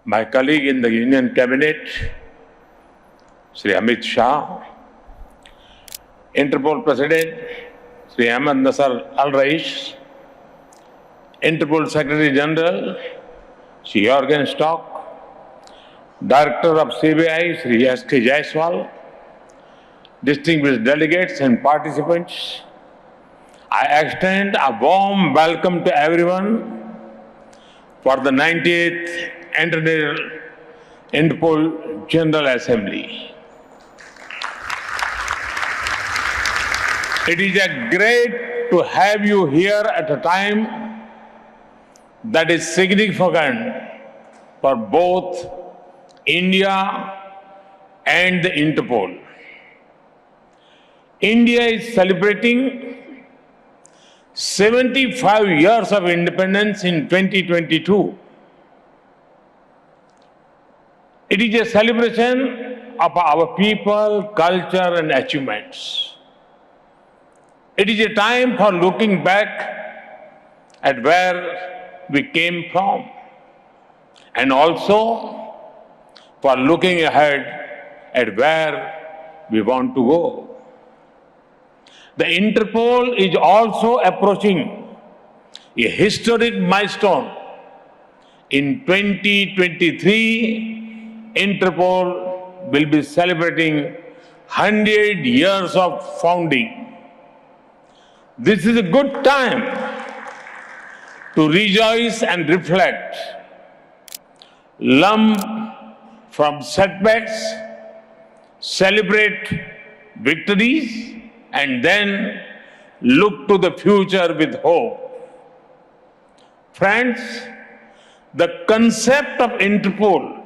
my colleague in the Union Cabinet, Sri Amit Shah, Interpol President, Sri Ahmed Nasser Al-Rais, Interpol Secretary General, Sri Organised, Director of CBI, Sri S.K. Jaiswal, distinguished delegates and participants, I extend a warm welcome to everyone for the 98th Interpol General Assembly. It is great to have you here at a time that is significant for both India and the Interpol. India is celebrating 75 years of independence in 2022. It is a celebration of our people, culture, and achievements. It is a time for looking back at where we came from and also for looking ahead at where we want to go. The Interpol is also approaching a historic milestone. In 2023, Interpol will be celebrating 100 years of founding. This is a good time to rejoice and reflect, learn from setbacks, celebrate victories, and then look to the future with hope. Friends, the concept of Interpol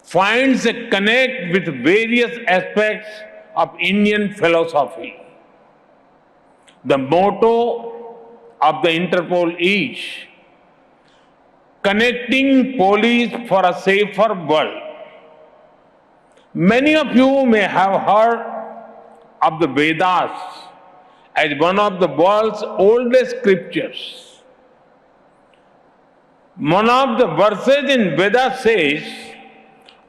finds a connect with various aspects of Indian philosophy. The motto of the Interpol is connecting police for a safer world. Many of you may have heard of the Vedas as one of the world's oldest scriptures. One of the verses in Vedas says,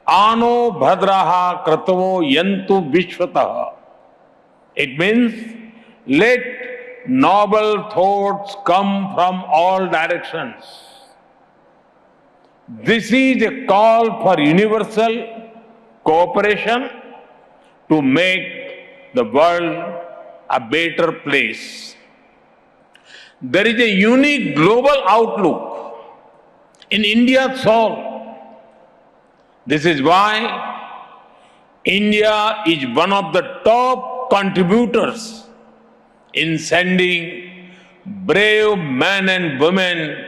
Ano bhadraha kratavo yantu vishwataha. It means, let noble thoughts come from all directions. This is a call for universal cooperation to make the world a better place. There is a unique global outlook in India's soul. This is why India is one of the top contributors in sending brave men and women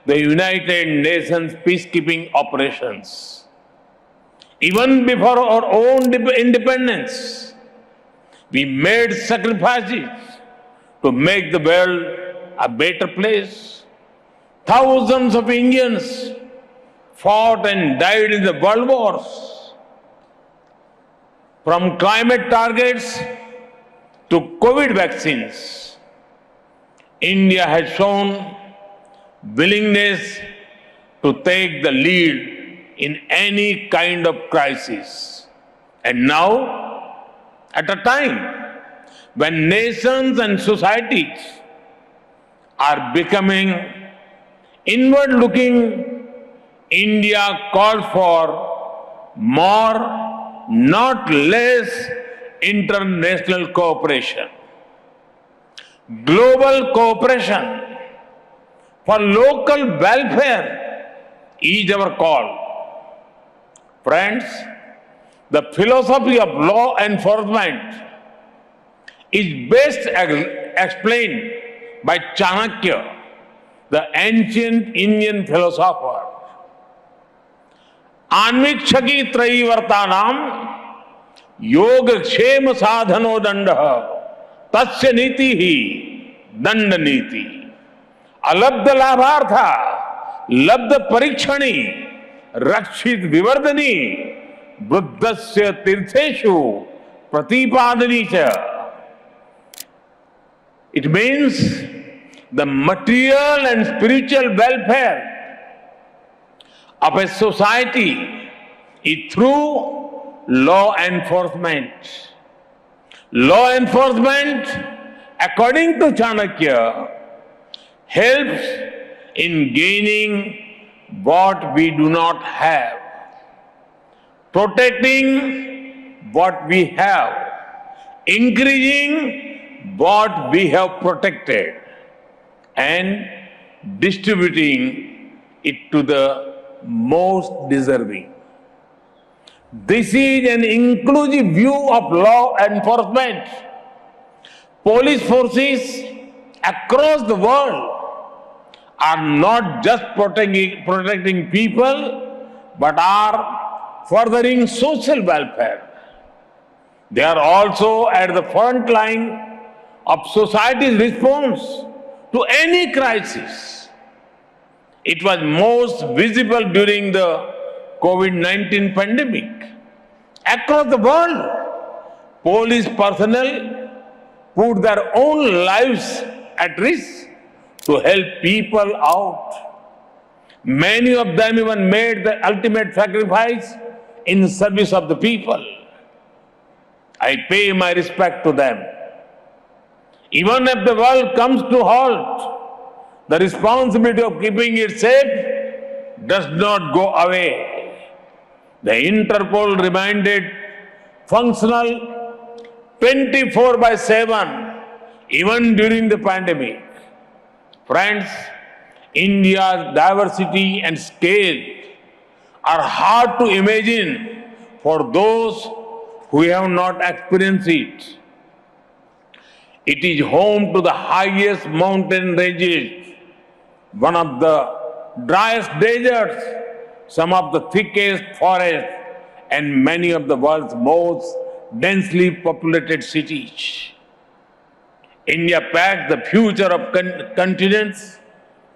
the United Nations peacekeeping operations. Even before our own independence, we made sacrifices to make the world a better place. Thousands of Indians fought and died in the world wars. From climate targets to COVID vaccines, India has shown willingness to take the lead in any kind of crisis. And now, at a time when nations and societies are becoming inward-looking, India calls for more, not less, international cooperation. Global cooperation for local welfare is our call. Friends, the philosophy of law enforcement is best explained by Chanakya, the ancient Indian philosopher. Anvikshaki traivartanam yoga kshema sadhano dandah tasya niti hi danda niti. Alabdha labhartha labdha parikshani rakshit vivardani buddhasya tirtheshu pratipadani cha. It means the material and spiritual welfare of a society is through law enforcement. Law enforcement, according to Chanakya, helps in gaining what we do not have, protecting what we have, increasing what we have protected, and distributing it to the most deserving. This is an inclusive view of law enforcement. Police forces across the world are not just protecting people, but are furthering social welfare. They are also at the front line of society's response to any crisis. It was most visible during the COVID-19 pandemic. Across the world, police personnel put their own lives at risk to help people out. Many of them even made the ultimate sacrifice in service of the people. I pay my respect to them. Even if the world comes to halt, the responsibility of keeping it safe does not go away. The Interpol remained functional 24/7 even during the pandemic. Friends, India's diversity and scale are hard to imagine for those who have not experienced it. It is home to the highest mountain ranges, one of the driest deserts, some of the thickest forests, and many of the world's most densely populated cities. India packs the future of continents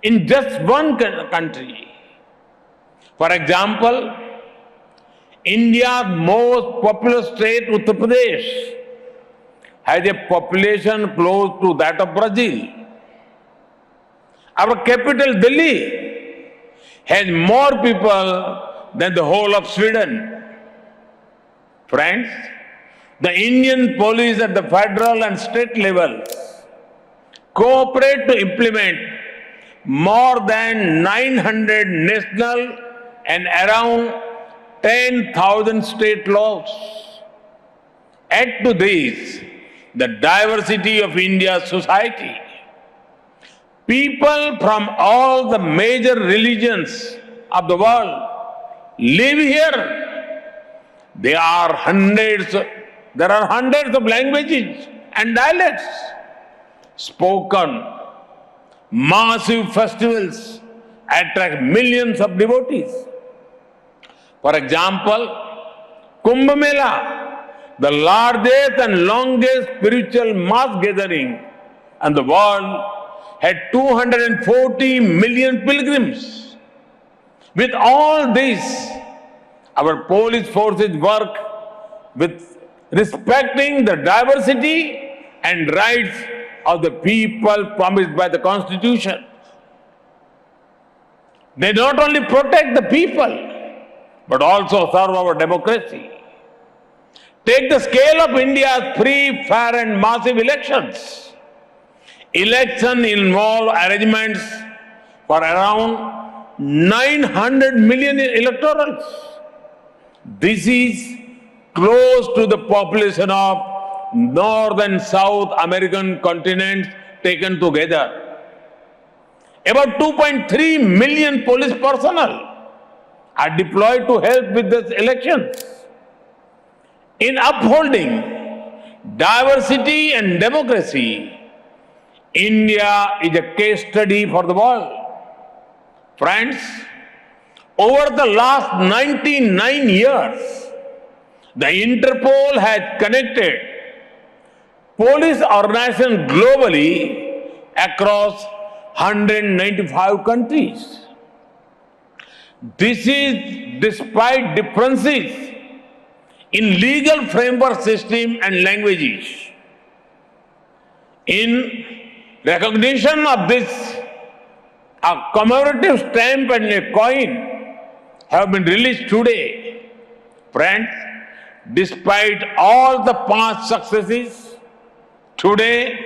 in just one country. For example, India's most populous state, Uttar Pradesh, has a population close to that of Brazil. Our capital, Delhi, has more people than the whole of Sweden. Friends, the Indian police at the federal and state levels cooperate to implement more than 900 national and around 10,000 state laws. Add to this the diversity of India's society. People from all the major religions of the world live here. There are hundreds of languages and dialects spoken. Massive festivals attract millions of devotees. For example, Kumbh Mela, the largest and longest spiritual mass gathering in the world, had 240 million pilgrims. With all this, our police forces work with respecting the diversity and rights of the people promised by the Constitution. They not only protect the people, but also serve our democracy. Take the scale of India's free, fair and massive elections. Elections involve arrangements for around 900 million electorals. This is close to the population of North and South American continents taken together. About 2.3 million police personnel are deployed to help with the elections. In upholding diversity and democracy, India is a case study for the world. Friends, over the last 99 years, the Interpol has connected police organizations globally across 195 countries. This is despite differences in legal framework system and languages. In recognition of this, a commemorative stamp and a coin have been released today. Friends, despite all the past successes, today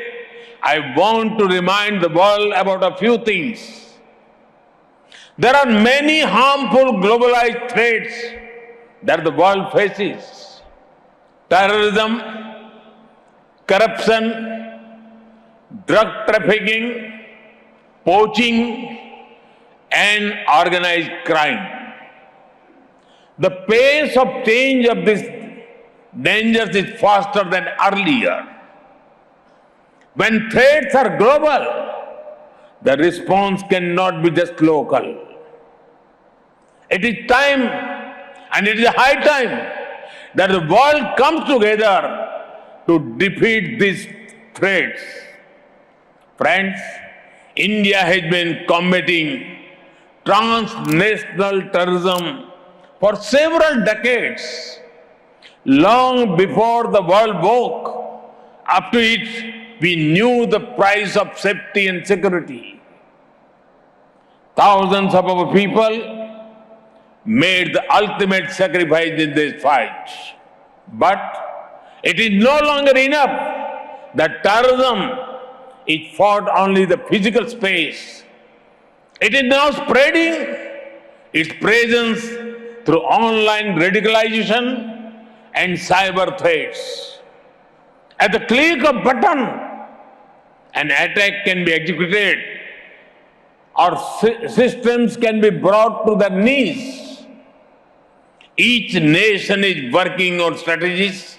I want to remind the world about a few things. There are many harmful globalized threats that the world faces. Terrorism, corruption, drug trafficking, poaching, and organized crime. The pace of change of these dangers is faster than earlier. When threats are global, the response cannot be just local. It is time, and it is high time, that the world comes together to defeat these threats. Friends, India has been combating transnational terrorism for several decades. Long before the world woke up to it, we knew the price of safety and security. Thousands of our people made the ultimate sacrifice in this fight. But it is no longer enough that terrorism is fought only in the physical space. It is now spreading its presence through online radicalization and cyber threats. At the click of a button, an attack can be executed or systems can be brought to their knees. Each nation is working on strategies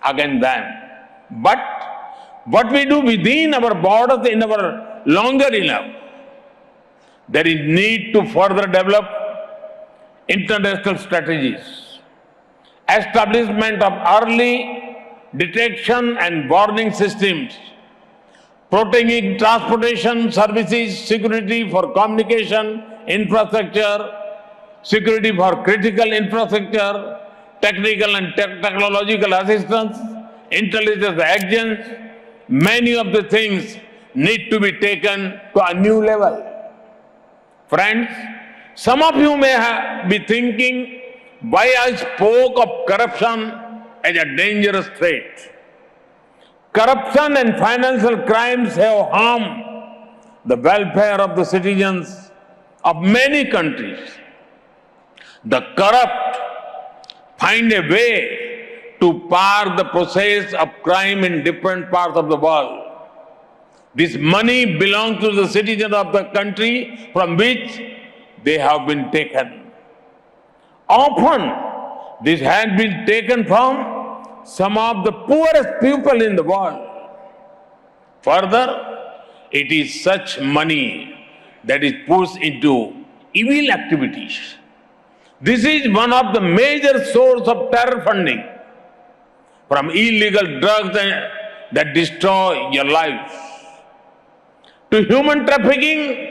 against them. But what we do within our borders is never longer enough. There is need to further develop international strategies. Establishment of early detection and warning systems, protecting transportation services, security for communication infrastructure, security for critical infrastructure, technical and technological assistance, intelligence agents. Many of the things need to be taken to a new level. Friends, some of you may be thinking why I spoke of corruption as a dangerous threat. Corruption and financial crimes have harmed the welfare of the citizens of many countries. The corrupt find a way to park the process of crime in different parts of the world. This money belongs to the citizens of the country from which they have been taken. Often, this has been taken from some of the poorest people in the world. Further, it is such money that is pushed into evil activities. This is one of the major sources of terror funding, from illegal drugs that destroy your life, to human trafficking,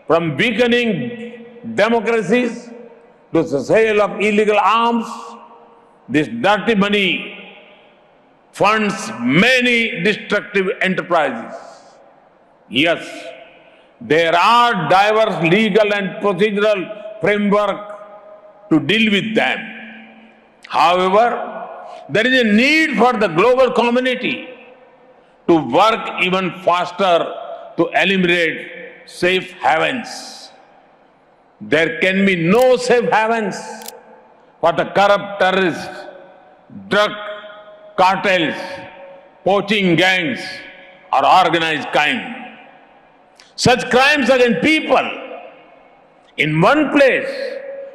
from weakening democracies to the sale of illegal arms. This dirty money funds many destructive enterprises. Yes, there are diverse legal and procedural framework to deal with them. However, there is a need for the global community to work even faster to eliminate safe havens. There can be no safe havens for the corrupt terrorists, drug cartels, poaching gangs, or organized crime. Such crimes against people in one place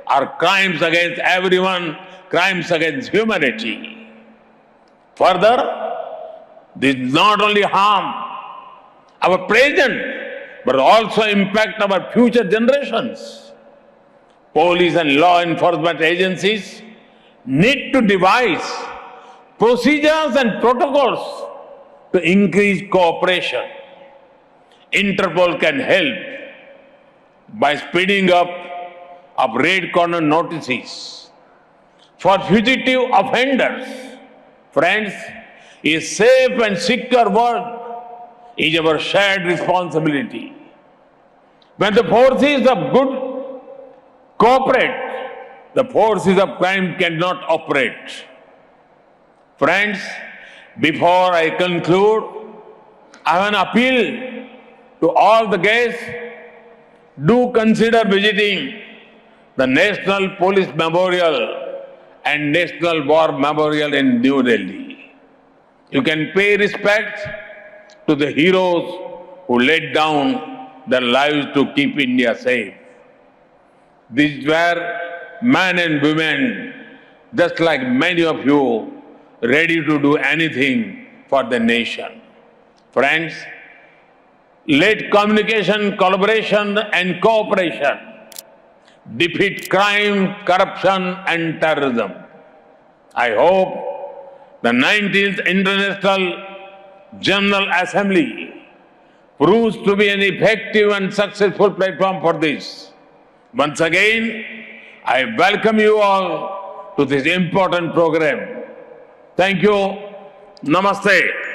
are crimes against everyone, crimes against humanity. Further, this not only harm our present, but also impact our future generations. Police and law enforcement agencies need to devise procedures and protocols to increase cooperation. Interpol can help by speeding up of red corner notices for fugitive offenders. Friends, a safe and secure world is our shared responsibility. When the forces of good cooperate, the forces of crime cannot operate. Friends, before I conclude, I have an appeal to all the guests. Do consider visiting the National Police Memorial and National War Memorial in New Delhi. You can pay respect to the heroes who laid down their lives to keep India safe. These were men and women, just like many of you, ready to do anything for the nation. Friends, let communication, collaboration and cooperation defeat crime, corruption and terrorism. I hope the 19th International General Assembly proves to be an effective and successful platform for this. Once again, I welcome you all to this important program. Thank you. Namaste.